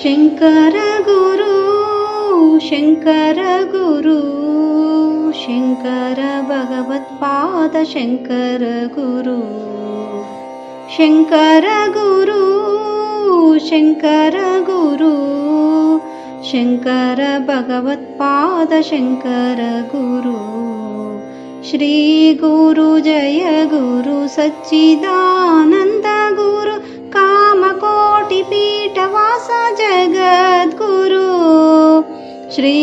शङ्कर गुरु शङ्कर गुरु शङ्कर भगवत्पाद शङ्कर गुरु शङ्कर गुरु शङ्कर गुरु शङ्कर भगवत्पाद शङ्कर गुरु श्री गुरु जय गुरु सच्चिदानन्द गुरु कामकोटिपीठवास जगद्गुरु श्री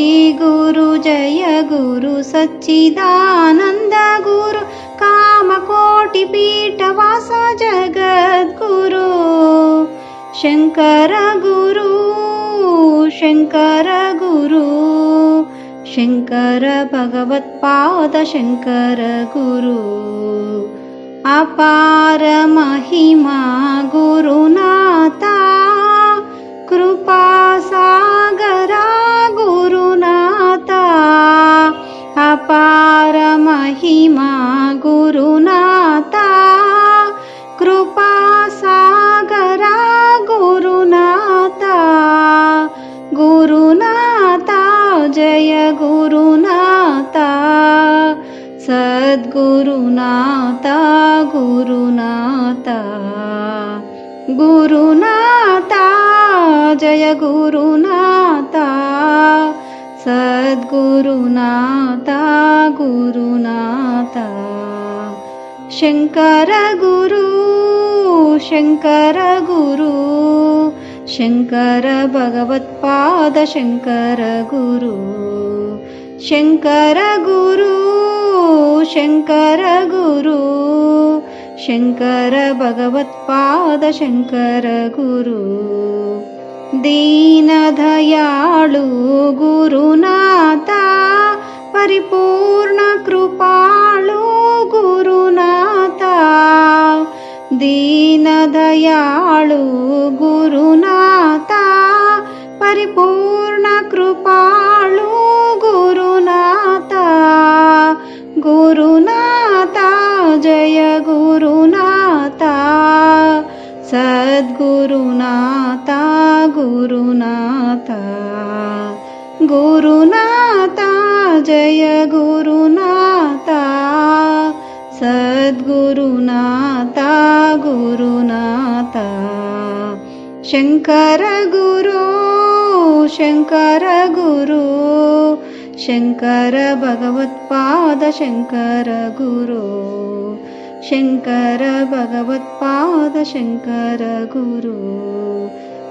गुरु जय गुरु सच्चिदानन्द गुरु कामकोटिपीठवास जगद्गुरु शङ्कर गुरु शङ्कर गुरु शङ्कर भगवत्पाद शङ्कर गुरु अपार महिमा गुरुनाथा कृपा सागरा गुरुनाथा अपार महिमा गुरुनाथा कृपा सागरा गुरुनाथा गुरुनाथा जय गुरुनाथा सद्गुरुनाथा गुरुनाथा गुरुनाथा जय गुरुनाथा सद्गुरुनाथा गुरुनाथा शङ्कर गुरु शङ्कर गुरु शङ्कर भगवत्पाद शङ्कर गुरु शङ्कर गुरु शङ्कर गुरु शङ्कर भगवत्पाद शङ्कर गुरु दीनदयाळु गुरुनाथा परिपूर्ण कृपाळु गुरुनाथा दीनदयाळु गुरुनाथा परिपूर्ण कृपाळु गुरुनाथा गुरुनाथा जय गुरुनाथा सद्गुरुनाथा गुरुनाथा गुरुनाथा जय गुरुनाथा सद्गुरुनाथा गुरुनाथा शङ्कर गुरु शङ्कर गुरु शङ्कर भगवत्पाद शङ्कर गुरु शङ्कर भगवत्पाद शङ्कर गुरु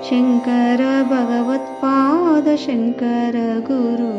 शङ्कर भगवत्पाद शङ्कर गुरु।